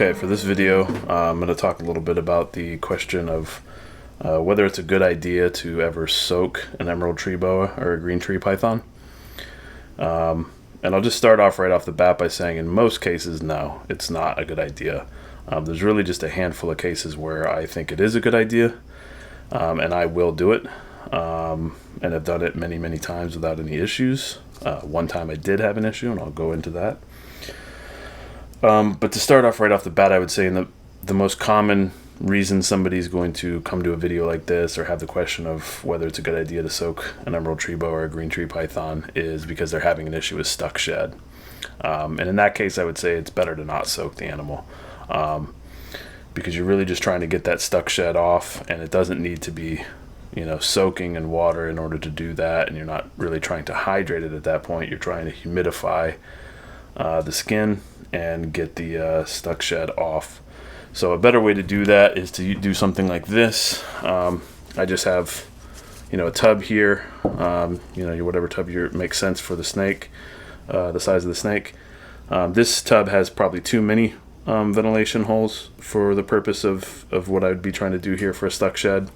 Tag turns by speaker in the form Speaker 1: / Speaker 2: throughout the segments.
Speaker 1: Okay, for this video, I'm going to talk a little bit about the question of whether it's a good idea to ever soak an emerald tree boa or a green tree python. And I'll just start off right off the bat by saying in most cases, no, it's not a good idea. There's really just a handful of cases where I think it is a good idea, and I will do it, and I've done it many, many times without any issues. One time I did have an issue, and I'll go into that. But to start off right off the bat, I would say the most common reason somebody's going to come to a video like this or have the question of whether it's a good idea to soak an emerald tree boa or a green tree python is because they're having an issue with stuck shed. And in that case, I would say it's better to not soak the animal, because you're really just trying to get that stuck shed off, and it doesn't need to be, soaking in water in order to do that, and you're not really trying to hydrate it at that point. You're trying to humidify the skin and get the stuck shed off. So a better way to do that is to do something like this. I just have, a tub here, whatever tub makes sense for the snake, the size of the snake. This tub has probably too many ventilation holes for the purpose of what I would be trying to do here for a stuck shed,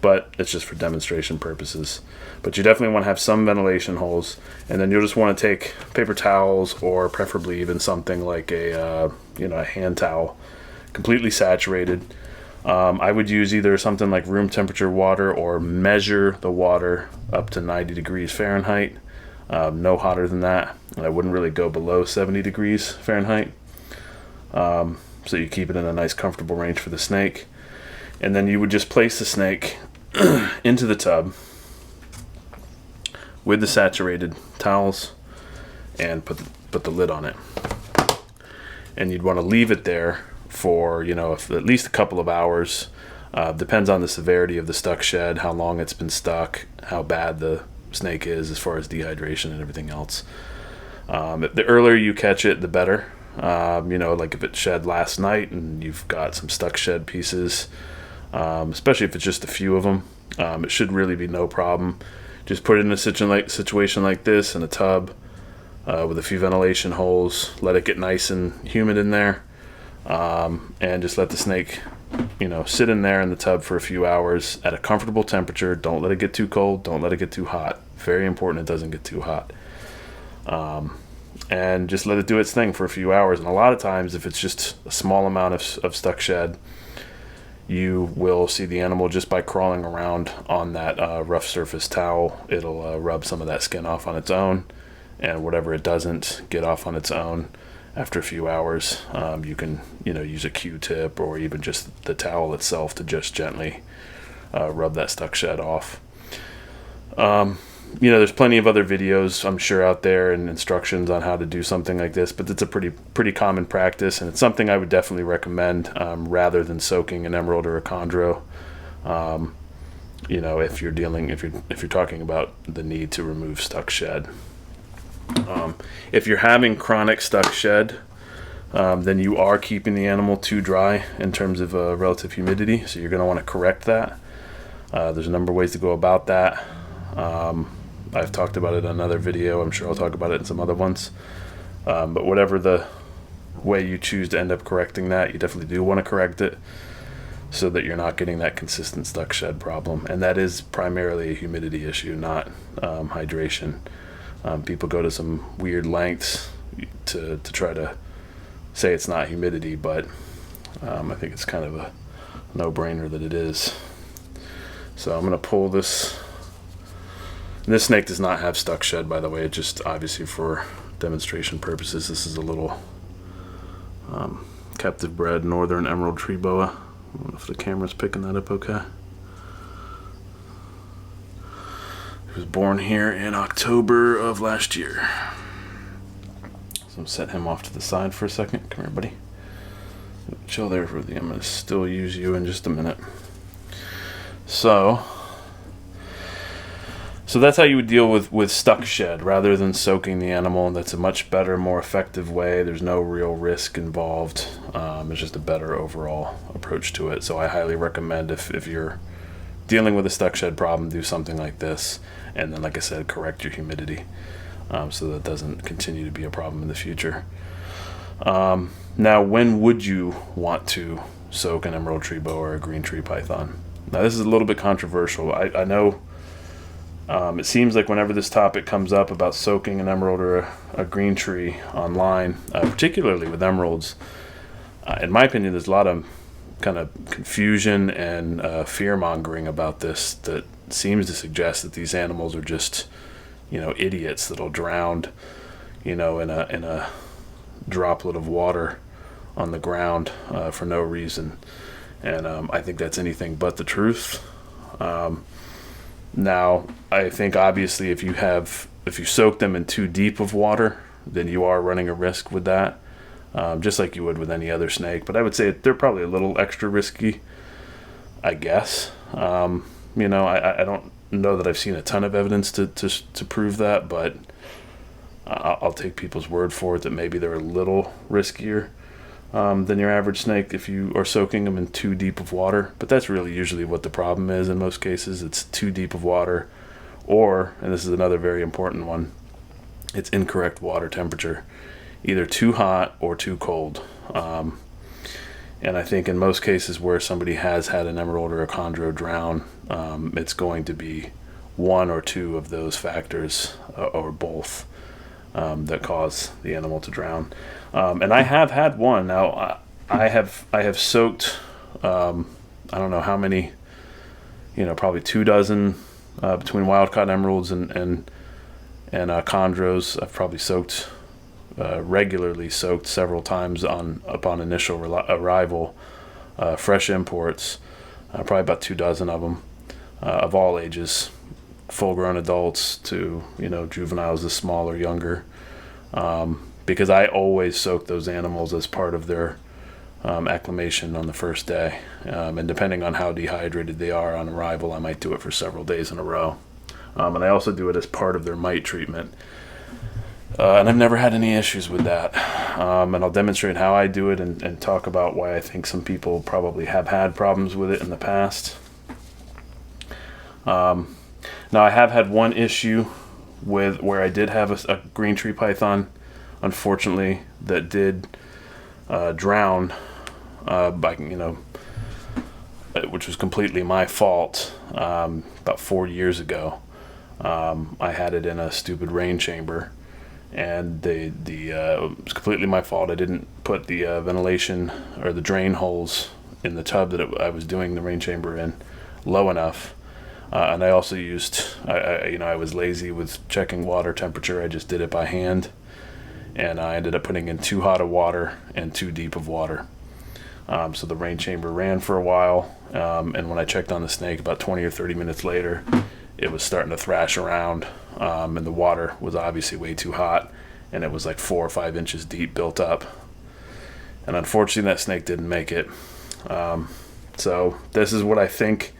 Speaker 1: but it's just for demonstration purposes. But you definitely want to have some ventilation holes, and then you'll just want to take paper towels, or preferably even something like a hand towel, completely saturated. I would use either something like room temperature water, or measure the water up to 90 degrees Fahrenheit, no hotter than that. I wouldn't really go below 70 degrees Fahrenheit, so you keep it in a nice comfortable range for the snake. And then you would just place the snake into the tub with the saturated towels and put the lid on it. And you'd want to leave it there for at least a couple of hours. Depends on the severity of the stuck shed, how long it's been stuck, how bad the snake is as far as dehydration and everything else. The earlier you catch it, the better. Like if it shed last night and you've got some stuck shed pieces, especially if it's just a few of them, it should really be no problem. Just put it in a situation like this in a tub with a few ventilation holes, let it get nice and humid in there, and just let the snake sit in there in the tub for a few hours at a comfortable temperature. Don't let it get too cold, don't let it get too hot. Very important it doesn't get too hot. And just let it do its thing for a few hours. And a lot of times, if it's just a small amount of stuck shed, you will see the animal just by crawling around on that rough surface towel. It'll rub some of that skin off on its own, and whatever it doesn't get off on its own after a few hours, you can use a Q-tip or even just the towel itself to just gently rub that stuck shed off. There's plenty of other videos, I'm sure, out there and instructions on how to do something like this, but it's a pretty common practice, and it's something I would definitely recommend rather than soaking an emerald or a chondro. If you're talking about the need to remove stuck shed. If you're having chronic stuck shed, then you are keeping the animal too dry in terms of relative humidity, so you're going to want to correct that. There's a number of ways to go about that. I've talked about it in another video. I'm sure I'll talk about it in some other ones. But whatever the way you choose to end up correcting that, you definitely do want to correct it so that you're not getting that consistent stuck shed problem. And that is primarily a humidity issue, not hydration. People go to some weird lengths to try to say it's not humidity, but I think it's kind of a no-brainer that it is. So I'm going to pull this. This snake does not have stuck shed, by the way. It just, obviously for demonstration purposes, this is a little captive bred northern emerald tree boa. I don't know if the camera's picking that up okay. He was born here in October of last year. So I'm set him off to the side for a second. Come here, buddy. Chill there for the. I'm going to still use you in just a minute. So that's how you would deal with stuck shed rather than soaking the animal. That's a much better, more effective way. There's no real risk involved. It's just a better overall approach to it. So I highly recommend if you're dealing with a stuck shed problem, do something like this. And then, like I said, correct your humidity so that it doesn't continue to be a problem in the future. Now, when would you want to soak an emerald tree boa or a green tree python? Now, this is a little bit controversial. I know it seems like whenever this topic comes up about soaking an emerald or a green tree online, particularly with emeralds, in my opinion, there's a lot of kind of confusion and fear-mongering about this that seems to suggest that these animals are just, idiots that'll drown, in a droplet of water on the ground for no reason. And I think that's anything but the truth. Now, I think obviously if you soak them in too deep of water, then you are running a risk with that, just like you would with any other snake. But I would say they're probably a little extra risky, I guess. I don't know that I've seen a ton of evidence to prove that, but I'll take people's word for it that maybe they're a little riskier than your average snake if you are soaking them in too deep of water. But that's really usually what the problem is in most cases. It's too deep of water, or, and this is another very important one, it's incorrect water temperature, either too hot or too cold. And I think in most cases where somebody has had an emerald or a chondro drown, it's going to be one or two of those factors, or both, that cause the animal to drown. And I have had one. Now, I have soaked, I don't know how many, probably 24 between wild-caught emeralds and chondros. I've probably soaked, regularly soaked several times upon initial arrival, fresh imports, probably about 24 of them, of all ages, full-grown adults to, juveniles as small or younger. Because I always soak those animals as part of their acclimation on the first day. And depending on how dehydrated they are on arrival, I might do it for several days in a row. And I also do it as part of their mite treatment. And I've never had any issues with that. And I'll demonstrate how I do it and talk about why I think some people probably have had problems with it in the past. Now, I have had one issue with where I did have a green tree python, unfortunately, that did drown which was completely my fault. About 4 years ago, I had it in a stupid rain chamber, and it was completely my fault. I didn't put the ventilation or the drain holes in the tub that I was doing the rain chamber in low enough. And I also I was lazy with checking water temperature. I just did it by hand, and I ended up putting in too hot of water and too deep of water. So the rain chamber ran for a while, and when I checked on the snake about 20 or 30 minutes later, it was starting to thrash around, and the water was obviously way too hot, and it was like 4 or 5 inches deep built up. And unfortunately, that snake didn't make it. So this is what I think.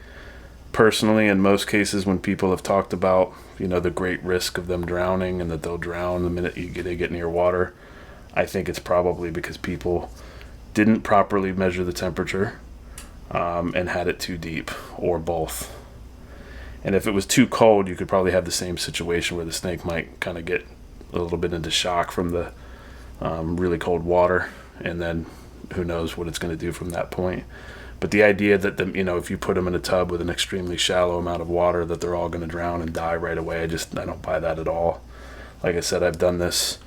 Speaker 1: Personally, in most cases, when people have talked about, the great risk of them drowning and that they'll drown the minute they get near water, I think it's probably because people didn't properly measure the temperature and had it too deep, or both. And if it was too cold, you could probably have the same situation where the snake might kind of get a little bit into shock from the really cold water, and then who knows what it's going to do from that point. But the idea that if you put them in a tub with an extremely shallow amount of water, that they're all going to drown and die right away, I don't buy that at all. Like I said, I've done this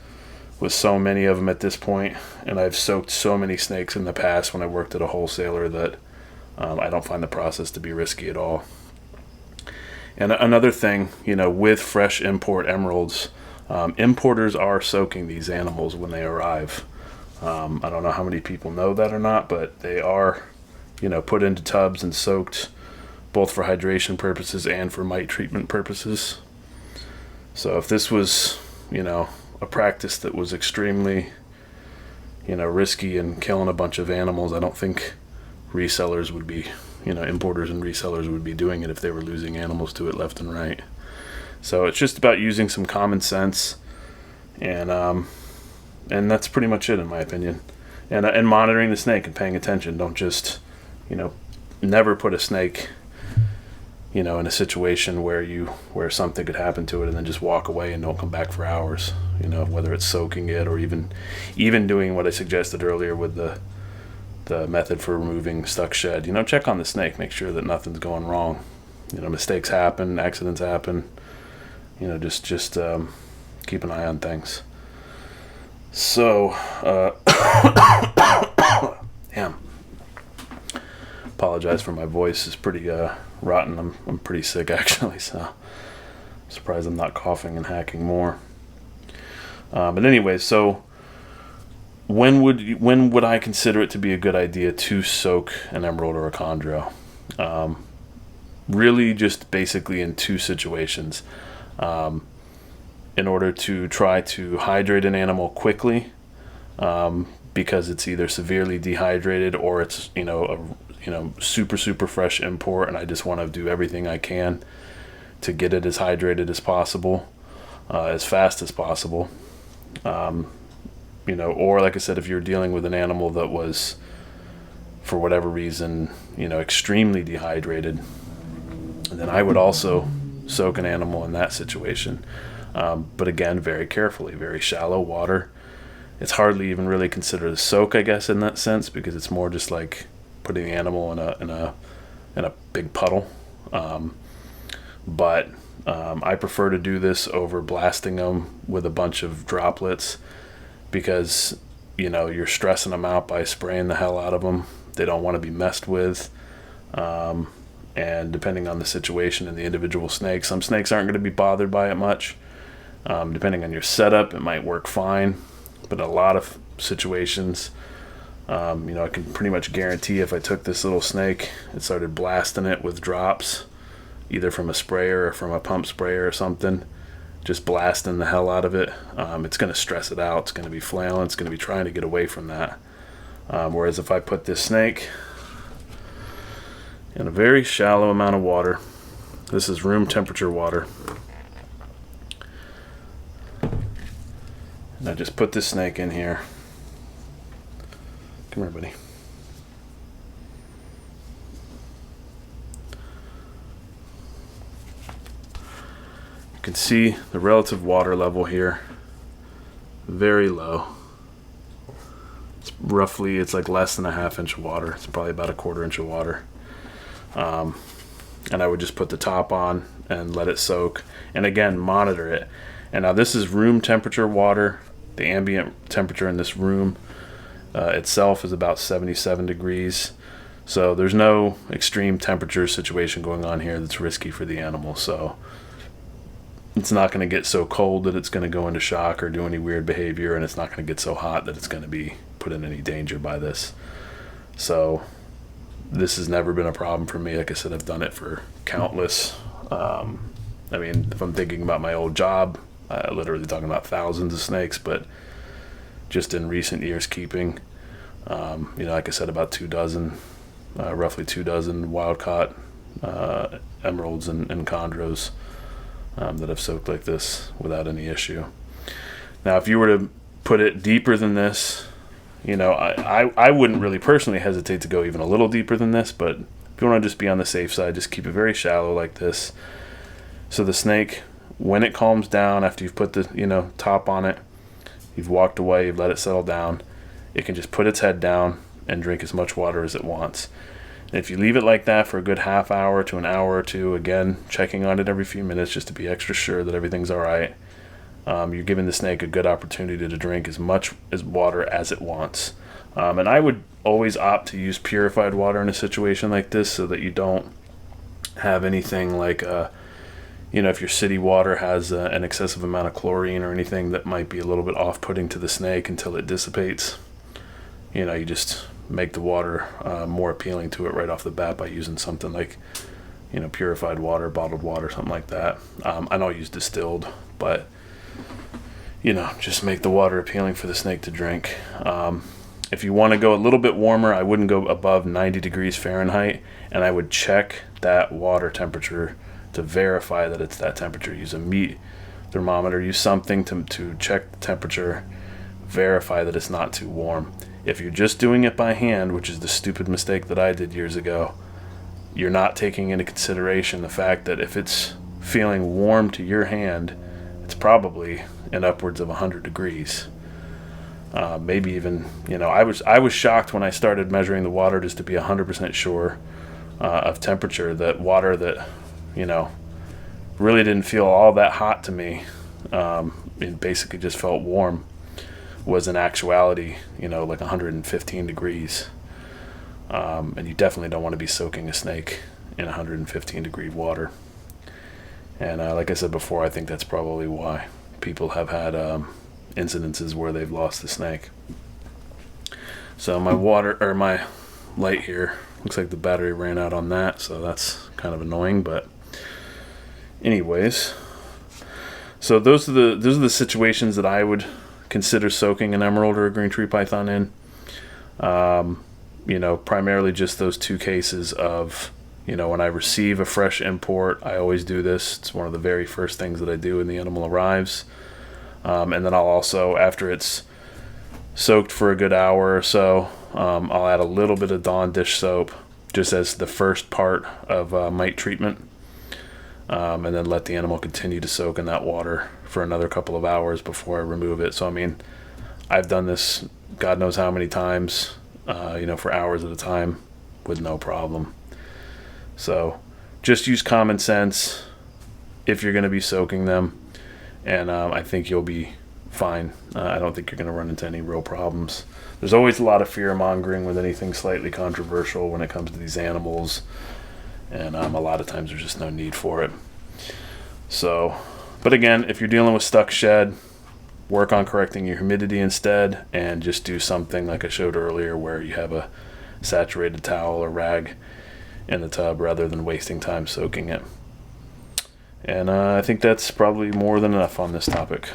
Speaker 1: with so many of them at this point, and I've soaked so many snakes in the past when I worked at a wholesaler that I don't find the process to be risky at all. And another thing, with fresh import emeralds, importers are soaking these animals when they arrive. I don't know how many people know that or not, but they are put into tubs and soaked, both for hydration purposes and for mite treatment purposes. So if this was, a practice that was extremely, risky and killing a bunch of animals, I don't think resellers would be, importers and resellers would be doing it if they were losing animals to it left and right. So it's just about using some common sense, and that's pretty much it in my opinion. And monitoring the snake and paying attention. Don't just, never put a snake you know, in a situation where something could happen to it, and then just walk away and don't come back for hours. You know, whether it's soaking it or even doing what I suggested earlier with the method for removing stuck shed. You know, check on the snake, make sure that nothing's going wrong. You know, mistakes happen, accidents happen. You know, just keep an eye on things. So, damn. Apologize for my voice. It's pretty rotten. I'm pretty sick actually, so I'm surprised I'm not coughing and hacking more. But anyway, so when would I consider it to be a good idea to soak an emerald or a chondro? Really, just basically in two situations. In order to try to hydrate an animal quickly, because it's either severely dehydrated or it's super fresh import, and I just want to do everything I can to get it as hydrated as possible, as fast as possible. Or like I said, if you're dealing with an animal that was, for whatever reason, extremely dehydrated, then I would also soak an animal in that situation. But again, very carefully, very shallow water. It's hardly even really considered a soak, I guess, in that sense, because it's more just like putting the animal in a big puddle. But I prefer to do this over blasting them with a bunch of droplets, because you're stressing them out by spraying the hell out of them. They don't want to be messed with. And depending on the situation and the individual snake, some snakes aren't going to be bothered by it much. Depending on your setup, it might work fine. But in a lot of situations, I can pretty much guarantee if I took this little snake and started blasting it with drops, either from a sprayer or from a pump sprayer or something, just blasting the hell out of it, it's going to stress it out. It's going to be flailing. It's going to be trying to get away from that. Whereas if I put this snake in a very shallow amount of water, this is room temperature water, and I just put this snake in here. Come here, buddy. You can see the relative water level here, very low. It's like less than a ½ inch of water. It's probably about a ¼ inch of water. And I would just put the top on and let it soak, and again, monitor it. And now this is room temperature water. The ambient temperature in this room itself is about 77 degrees. So there's no extreme temperature situation going on here that's risky for the animal. So it's not going to get so cold that it's going to go into shock or do any weird behavior, and it's not going to get so hot that it's going to be put in any danger by this. So this has never been a problem for me. Like I said, I've done it for countless. If I'm thinking about my old job, literally talking about thousands of snakes, but just in recent years keeping, like I said, about 24, roughly 24 wild-caught emeralds and chondros that I've soaked like this without any issue. Now, if you were to put it deeper than this, I wouldn't really personally hesitate to go even a little deeper than this, but if you want to just be on the safe side, just keep it very shallow like this. So the snake, when it calms down, after you've put the top on it, you've walked away, you've let it settle down, it can just put its head down and drink as much water as it wants. And if you leave it like that for a good ½ hour to an hour or two, again, checking on it every few minutes just to be extra sure that everything's all right, you're giving the snake a good opportunity to drink as much as water as it wants. And I would always opt to use purified water in a situation like this, so that you don't have anything like if your city water has an excessive amount of chlorine or anything that might be a little bit off-putting to the snake until it dissipates. You just make the water more appealing to it right off the bat by using something like purified water, bottled water, something like that. I don't use distilled, but just make the water appealing for the snake to drink. If you want to go a little bit warmer, I wouldn't go above 90 degrees Fahrenheit, and I would check that water temperature to verify that it's that temperature. Use a meat thermometer, use something to check the temperature, verify that it's not too warm. If you're just doing it by hand, which is the stupid mistake that I did years ago, you're not taking into consideration the fact that if it's feeling warm to your hand, it's probably in upwards of 100 degrees. Maybe even, I was shocked when I started measuring the water just to be 100% sure of temperature, that water that, really didn't feel all that hot to me, it basically just felt warm, was in actuality, like 115 degrees. And you definitely don't want to be soaking a snake in 115 degree water. And like I said before, I think that's probably why people have had incidences where they've lost the snake. So my light here, looks like the battery ran out on that, so that's kind of annoying. But anyways, so those are the situations that I would consider soaking an emerald or a green tree python in. Primarily just those two cases of, when I receive a fresh import, I always do this. It's one of the very first things that I do when the animal arrives. And then I'll also, after it's soaked for a good hour or so, I'll add a little bit of Dawn dish soap just as the first part of mite treatment. And then let the animal continue to soak in that water for another couple of hours before I remove it. So, I've done this God knows how many times, for hours at a time with no problem. So just use common sense if you're going to be soaking them, and I think you'll be fine. I don't think you're going to run into any real problems. There's always a lot of fear mongering with anything slightly controversial when it comes to these animals, and a lot of times there's just no need for it. So, but again, if you're dealing with stuck shed, work on correcting your humidity instead, and just do something like I showed earlier where you have a saturated towel or rag in the tub rather than wasting time soaking it. And I think that's probably more than enough on this topic.